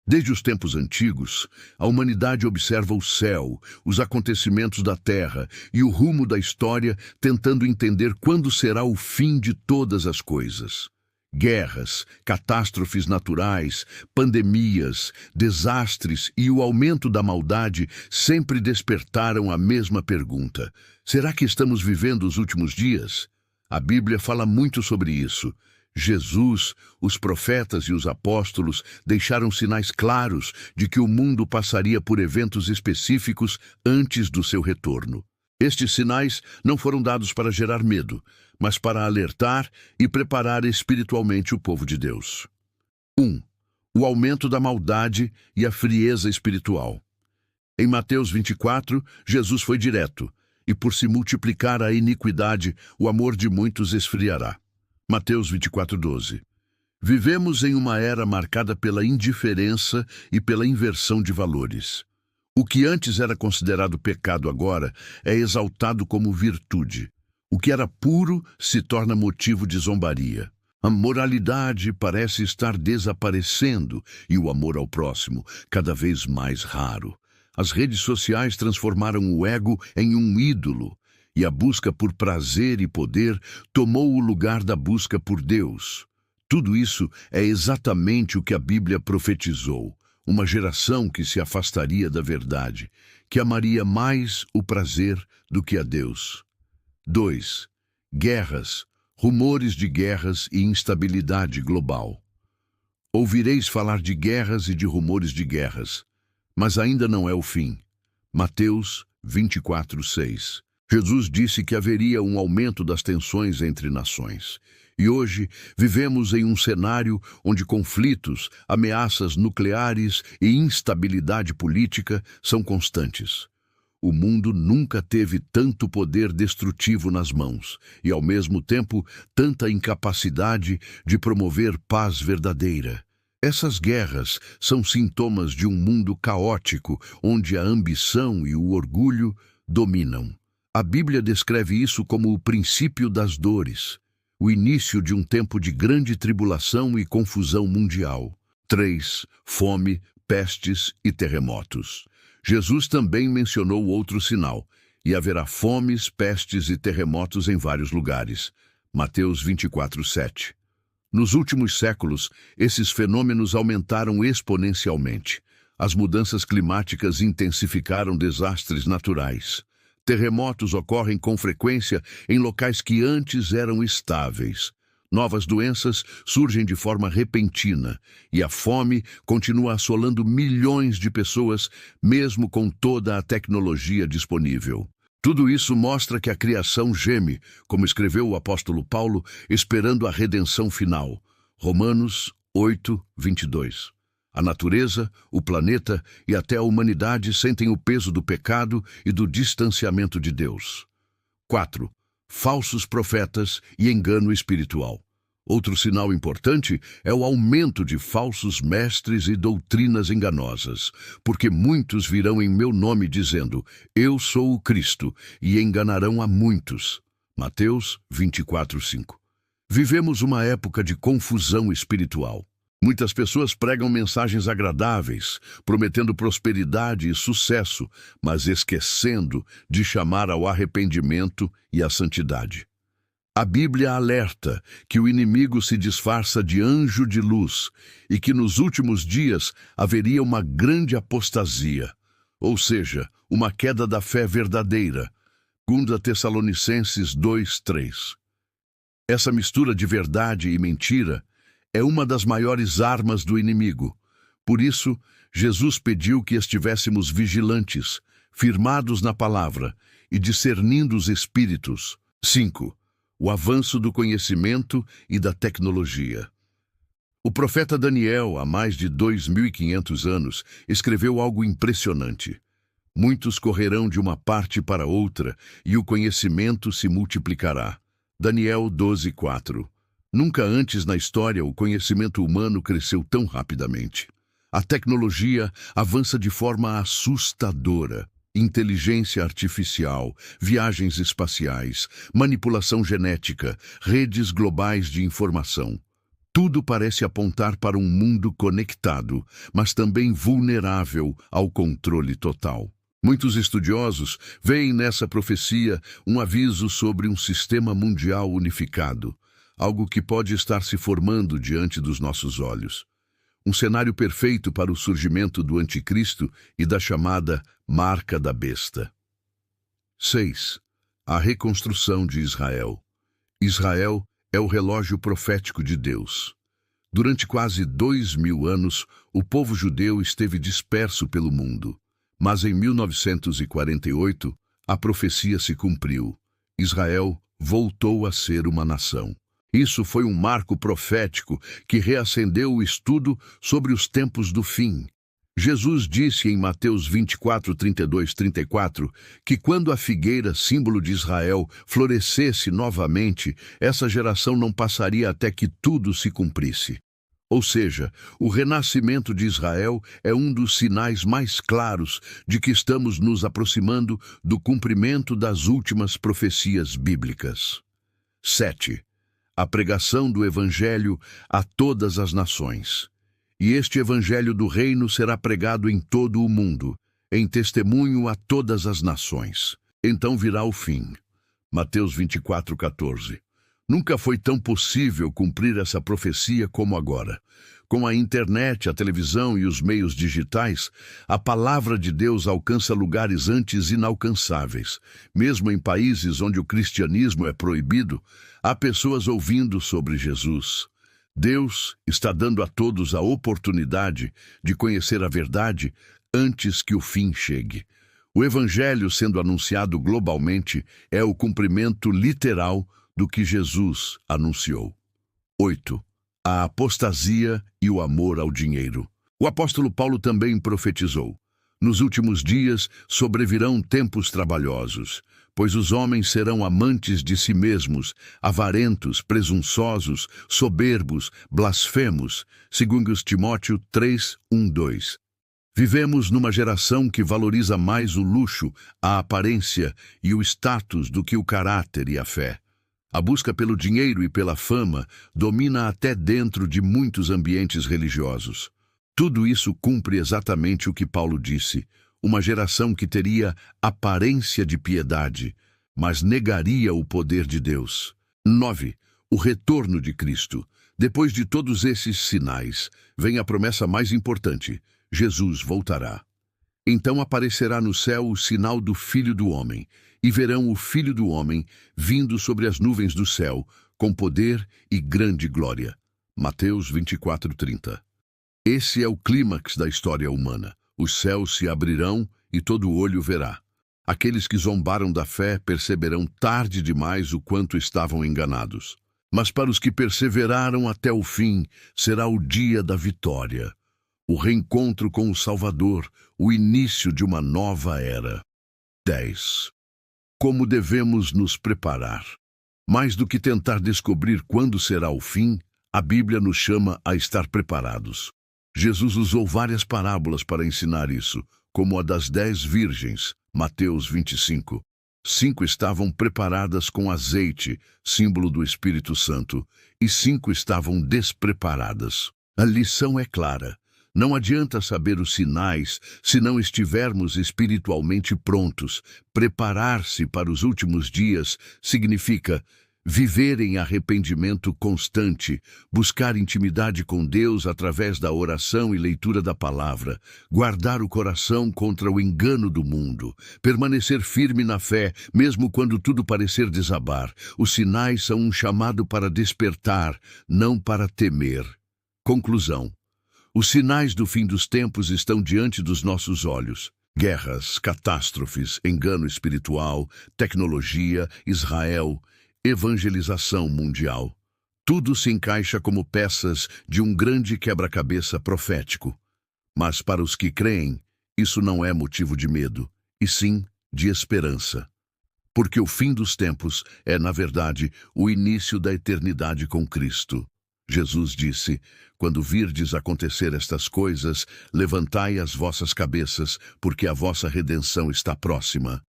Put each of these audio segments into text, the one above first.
Desde os tempos antigos, a humanidade observa o céu, os acontecimentos da Terra e o rumo da história, tentando entender quando será o fim de todas as coisas. Guerras, catástrofes naturais, pandemias, desastres e o aumento da maldade sempre despertaram a mesma pergunta: será que estamos vivendo os últimos dias? A Bíblia fala muito sobre isso. Jesus, os profetas e os apóstolos deixaram sinais claros de que o mundo passaria por eventos específicos antes do seu retorno. Estes sinais não foram dados para gerar medo, mas para alertar e preparar espiritualmente o povo de Deus. 1. O aumento da maldade e a frieza espiritual. Em Mateus 24, Jesus foi direto, e por se multiplicar a iniquidade, o amor de muitos esfriará. Mateus 24:12. Vivemos em uma era marcada pela indiferença e pela inversão de valores. O que antes era considerado pecado agora é exaltado como virtude. O que era puro se torna motivo de zombaria. A moralidade parece estar desaparecendo e o amor ao próximo cada vez mais raro. As redes sociais transformaram o ego em um ídolo e a busca por prazer e poder tomou o lugar da busca por Deus. Tudo isso é exatamente o que a Bíblia profetizou. Uma geração que se afastaria da verdade, que amaria mais o prazer do que a Deus. 2. Guerras, rumores de guerras e instabilidade global. Ouvireis falar de guerras e de rumores de guerras, mas ainda não é o fim. Mateus 24:6. Jesus disse que haveria um aumento das tensões entre nações. E hoje vivemos em um cenário onde conflitos, ameaças nucleares e instabilidade política são constantes. O mundo nunca teve tanto poder destrutivo nas mãos e, ao mesmo tempo, tanta incapacidade de promover paz verdadeira. Essas guerras são sintomas de um mundo caótico onde a ambição e o orgulho dominam. A Bíblia descreve isso como o princípio das dores, o início de um tempo de grande tribulação e confusão mundial. 3. Fome, pestes e terremotos. Jesus também mencionou outro sinal, e haverá fomes, pestes e terremotos em vários lugares. Mateus 24:7. Nos últimos séculos, esses fenômenos aumentaram exponencialmente. As mudanças climáticas intensificaram desastres naturais. Terremotos ocorrem com frequência em locais que antes eram estáveis. Novas doenças surgem de forma repentina e a fome continua assolando milhões de pessoas, mesmo com toda a tecnologia disponível. Tudo isso mostra que a criação geme, como escreveu o apóstolo Paulo, esperando a redenção final. Romanos 8:22. A natureza, o planeta e até a humanidade sentem o peso do pecado e do distanciamento de Deus. 4. Falsos profetas e engano espiritual. Outro sinal importante é o aumento de falsos mestres e doutrinas enganosas, porque muitos virão em meu nome dizendo: Eu sou o Cristo, e enganarão a muitos. Mateus 24:5. Vivemos uma época de confusão espiritual. Muitas pessoas pregam mensagens agradáveis, prometendo prosperidade e sucesso, mas esquecendo de chamar ao arrependimento e à santidade. A Bíblia alerta que o inimigo se disfarça de anjo de luz e que nos últimos dias haveria uma grande apostasia, ou seja, uma queda da fé verdadeira. 2 Tessalonicenses 2:3. Essa mistura de verdade e mentira é uma das maiores armas do inimigo. Por isso, Jesus pediu que estivéssemos vigilantes, firmados na palavra e discernindo os espíritos. 5. O avanço do conhecimento e da tecnologia. O profeta Daniel, há mais de 2.500 anos, escreveu algo impressionante. Muitos correrão de uma parte para outra e o conhecimento se multiplicará. Daniel 12:4. Nunca antes na história o conhecimento humano cresceu tão rapidamente. A tecnologia avança de forma assustadora. Inteligência artificial, viagens espaciais, manipulação genética, redes globais de informação. Tudo parece apontar para um mundo conectado, mas também vulnerável ao controle total. Muitos estudiosos veem nessa profecia um aviso sobre um sistema mundial unificado, algo que pode estar se formando diante dos nossos olhos. Um cenário perfeito para o surgimento do Anticristo e da chamada Marca da Besta. 6. A reconstrução de Israel. Israel é o relógio profético de Deus. Durante quase 2000 anos, o povo judeu esteve disperso pelo mundo. Mas em 1948, a profecia se cumpriu. Israel voltou a ser uma nação. Isso foi um marco profético que reacendeu o estudo sobre os tempos do fim. Jesus disse em Mateus 24, 32, 34, que quando a figueira, símbolo de Israel, florescesse novamente, essa geração não passaria até que tudo se cumprisse. Ou seja, o renascimento de Israel é um dos sinais mais claros de que estamos nos aproximando do cumprimento das últimas profecias bíblicas. 7. A pregação do Evangelho a todas as nações. E este Evangelho do Reino será pregado em todo o mundo, em testemunho a todas as nações. Então virá o fim. Mateus 24, 14. Nunca foi tão possível cumprir essa profecia como agora. Com a internet, a televisão e os meios digitais, a palavra de Deus alcança lugares antes inalcançáveis. Mesmo em países onde o cristianismo é proibido, há pessoas ouvindo sobre Jesus. Deus está dando a todos a oportunidade de conhecer a verdade antes que o fim chegue. O Evangelho sendo anunciado globalmente é o cumprimento literal do que Jesus anunciou. 8. A apostasia e o amor ao dinheiro. O apóstolo Paulo também profetizou: nos últimos dias sobrevirão tempos trabalhosos, pois os homens serão amantes de si mesmos, avarentos, presunçosos, soberbos, blasfemos, segundo Timóteo 3, 1, 2. Vivemos numa geração que valoriza mais o luxo, a aparência e o status do que o caráter e a fé. A busca pelo dinheiro e pela fama domina até dentro de muitos ambientes religiosos. Tudo isso cumpre exatamente o que Paulo disse: uma geração que teria aparência de piedade, mas negaria o poder de Deus. 9. O retorno de Cristo. Depois de todos esses sinais, vem a promessa mais importante: Jesus voltará. Então aparecerá no céu o sinal do Filho do Homem, e verão o Filho do Homem vindo sobre as nuvens do céu, com poder e grande glória. Mateus 24, 30. Esse é o clímax da história humana. Os céus se abrirão e todo olho verá. Aqueles que zombaram da fé perceberão tarde demais o quanto estavam enganados. Mas para os que perseveraram até o fim, será o dia da vitória. O reencontro com o Salvador, o início de uma nova era. 10. Como devemos nos preparar? Mais do que tentar descobrir quando será o fim, a Bíblia nos chama a estar preparados. Jesus usou várias parábolas para ensinar isso, como a das 10 virgens, Mateus 25. 5 estavam preparadas com azeite, símbolo do Espírito Santo, e 5 estavam despreparadas. A lição é clara. Não adianta saber os sinais se não estivermos espiritualmente prontos. Preparar-se para os últimos dias significa viver em arrependimento constante, buscar intimidade com Deus através da oração e leitura da palavra, guardar o coração contra o engano do mundo, permanecer firme na fé, mesmo quando tudo parecer desabar. Os sinais são um chamado para despertar, não para temer. Conclusão. Os sinais do fim dos tempos estão diante dos nossos olhos. Guerras, catástrofes, engano espiritual, tecnologia, Israel, evangelização mundial. Tudo se encaixa como peças de um grande quebra-cabeça profético. Mas para os que creem, isso não é motivo de medo, e sim de esperança. Porque o fim dos tempos é, na verdade, o início da eternidade com Cristo. Jesus disse: quando virdes acontecer estas coisas, levantai as vossas cabeças, porque a vossa redenção está próxima.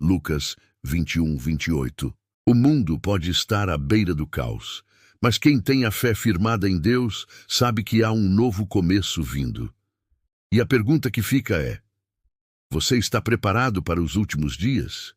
Lucas 21, 28. O mundo pode estar à beira do caos, Mas quem tem a fé firmada em Deus sabe que há um novo começo vindo. E a pergunta que fica é: você está preparado para os últimos dias?